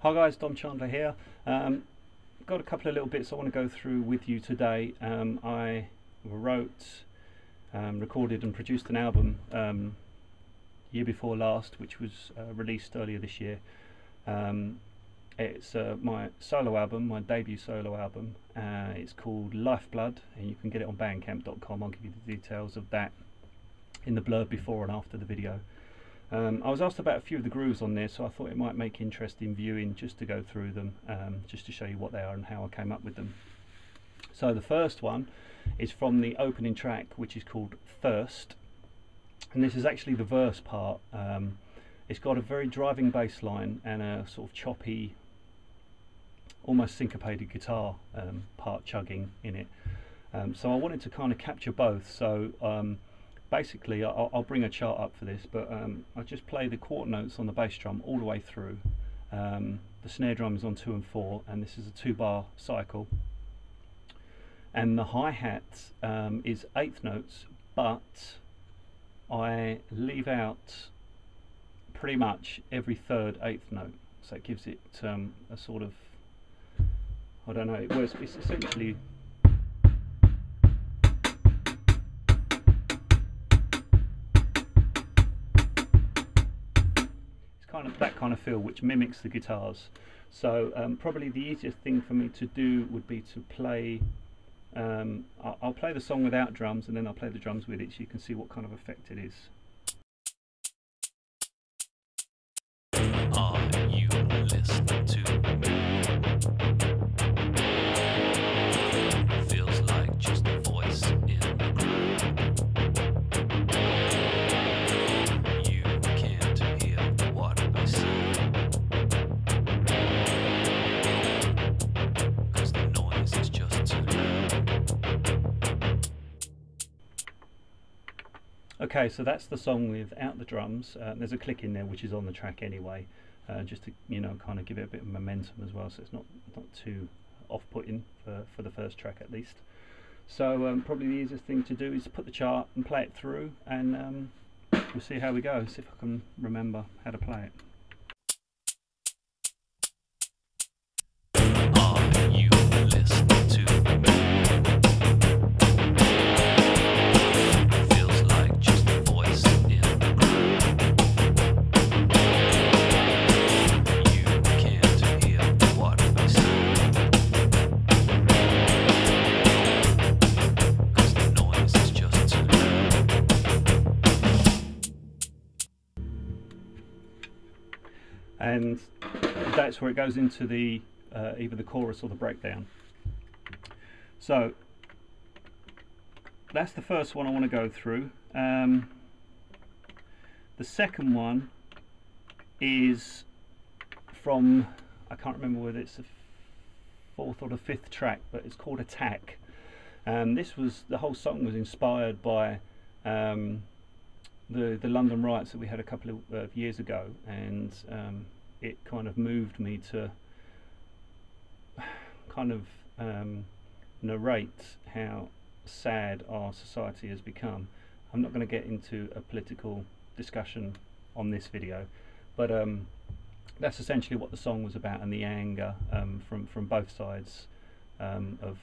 Hi guys, Dom Chandler here. Got a couple of little bits I want to go through with you today. I wrote, recorded and produced an album year before last, which was released earlier this year. It's my solo album, my debut solo album. It's called Lifeblood, and you can get it on bandcamp.com. I'll give you the details of that in the blurb before and after the video. I was asked about a few of the grooves on there, so I thought it might make interesting viewing just to go through them, just to show you what they are and how I came up with them. So the first one is from the opening track, which is called Thirst, and this is actually the verse part. It's got a very driving bass line and a sort of choppy, almost syncopated guitar part chugging in it. So I wanted to kind of capture both. So basically, I'll bring a chart up for this, but I just play the quarter notes on the bass drum all the way through. The snare drum is on 2 and 4, and this is a 2-bar cycle. And the hi-hat is 1/8 notes, but I leave out pretty much every third 1/8 note, so it gives it a sort of, I don't know, it's essentially kind of that kind of feel which mimics the guitars. So probably the easiest thing for me to do would be to play, I'll play the song without drums, and then I'll play the drums with it so you can see what kind of effect it is. Are you listening to me? Feels like just a voice in the crowd. You can't hear what I say, 'cause the noise is just too loud. Okay, so that's the song without the drums. There's a click in there which is on the track anyway, just to, you know, kind of give it a bit of momentum as well, so it's not too off-putting for the first track at least. So probably the easiest thing to do is put the chart and play it through, and we'll see how we go. See if I can remember how to play it. Are you listening to me? Feels like just a voice in the crowd. You can't hear what I say, 'cause the noise is just too loud. And that's where it goes into the either the chorus or the breakdown. So that's the first one I want to go through. The second one is from, I can't remember whether it's the 4th or the 5th track, but it's called Attack. The whole song was inspired by the London riots that we had a couple of years ago, and it kind of moved me to kind of narrate how sad our society has become. I'm not going to get into a political discussion on this video, but that's essentially what the song was about, and the anger from both sides of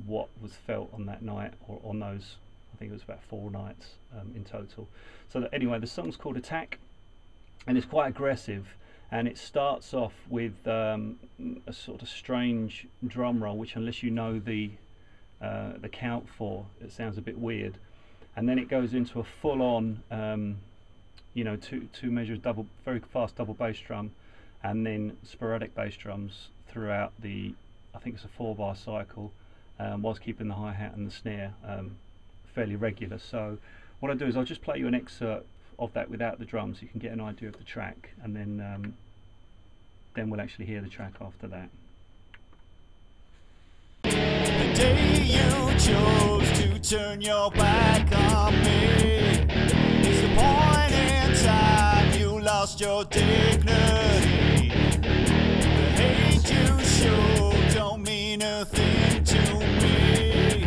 what was felt on that night, or on those, I think it was about 4 nights in total. So anyway, the song's called Attack, and it's quite aggressive, and it starts off with a sort of strange drum roll, which, unless you know the count for, it sounds a bit weird. And then it goes into a full-on, you know, two measures, very fast double bass drum, and then sporadic bass drums throughout the, I think it's a 4-bar cycle, whilst keeping the hi-hat and the snare fairly regular. So what I'll do is I'll just play you an excerpt of that without the drums so you can get an idea of the track, and then we'll actually hear the track after that. The day you chose to turn your back on me is the point in time you lost your dignity. The hate you show don't mean a thing to me.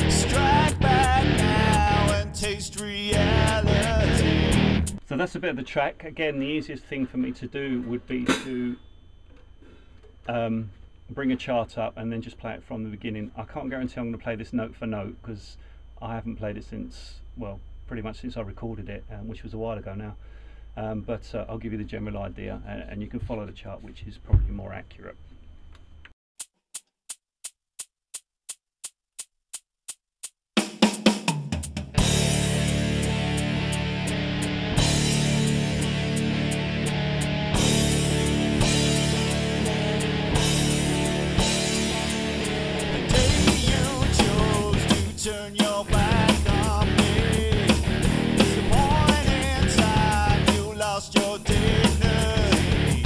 Strike back now and taste reality. So that's a bit of the track. Again, the easiest thing for me to do would be to bring a chart up and then just play it from the beginning. I can't guarantee I'm going to play this note for note because I haven't played it since, well, pretty much since I recorded it, which was a while ago now. But I'll give you the general idea, and you can follow the chart, which is probably more accurate. Turn your back on me. It's the point in time you lost your dignity.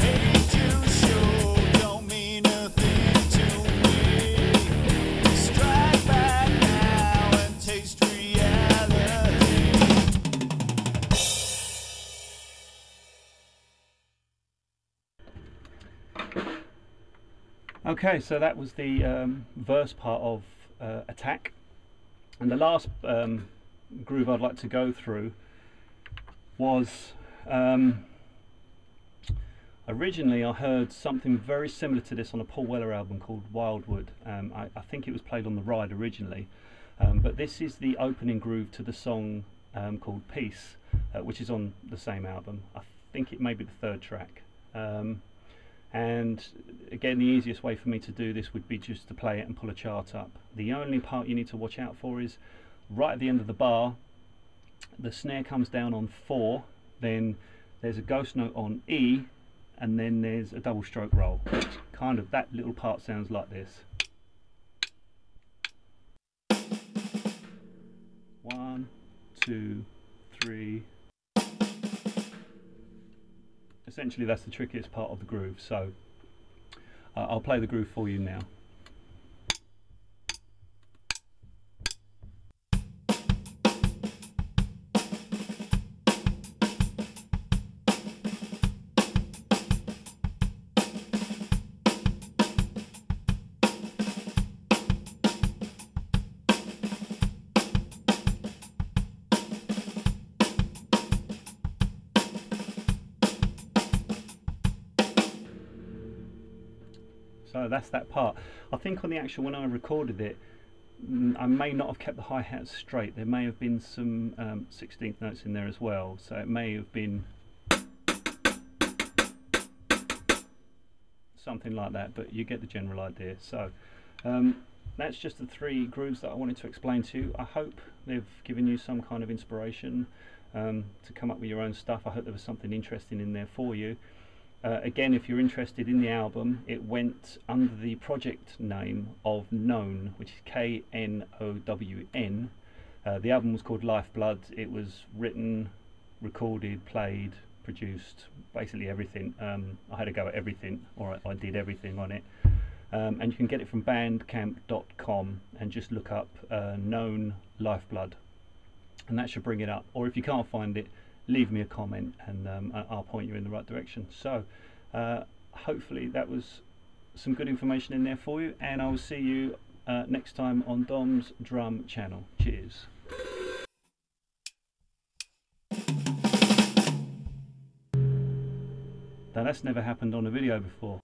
The hate you show don't mean a thing to me. Strike back now and taste reality. Okay, so that was the verse part of Attack, and the last groove I'd like to go through was originally I heard something very similar to this on a Paul Weller album called Wildwood. I think it was played on the ride originally, but this is the opening groove to the song called Peace, which is on the same album. I think it may be the third track. And again, the easiest way for me to do this would be just to play it and pull a chart up. The only part you need to watch out for is right at the end of the bar, the snare comes down on 4, then there's a ghost note on E, and then there's a double stroke roll. Kind of that little part sounds like this. 1, 2, 3. Essentially that's the trickiest part of the groove, so I'll play the groove for you now. So that's that part. I think on the actual, when I recorded it, I may not have kept the hi-hats straight. There may have been some 16th notes in there as well, so it may have been something like that, but you get the general idea. So that's just the 3 grooves that I wanted to explain to you. I hope they've given you some kind of inspiration to come up with your own stuff. I hope there was something interesting in there for you. Again, if you're interested in the album, it went under the project name of Known, which is K-N-O-W-N. The album was called Lifeblood. It was written, recorded, played, produced, basically everything. I had a go at everything, or I did everything on it. And you can get it from bandcamp.com and just look up Known Lifeblood, and that should bring it up. Or if you can't find it, leave me a comment and I'll point you in the right direction. So hopefully that was some good information in there for you, and I will see you next time on Dom's Drum Channel. Cheers. Now that's never happened on a video before.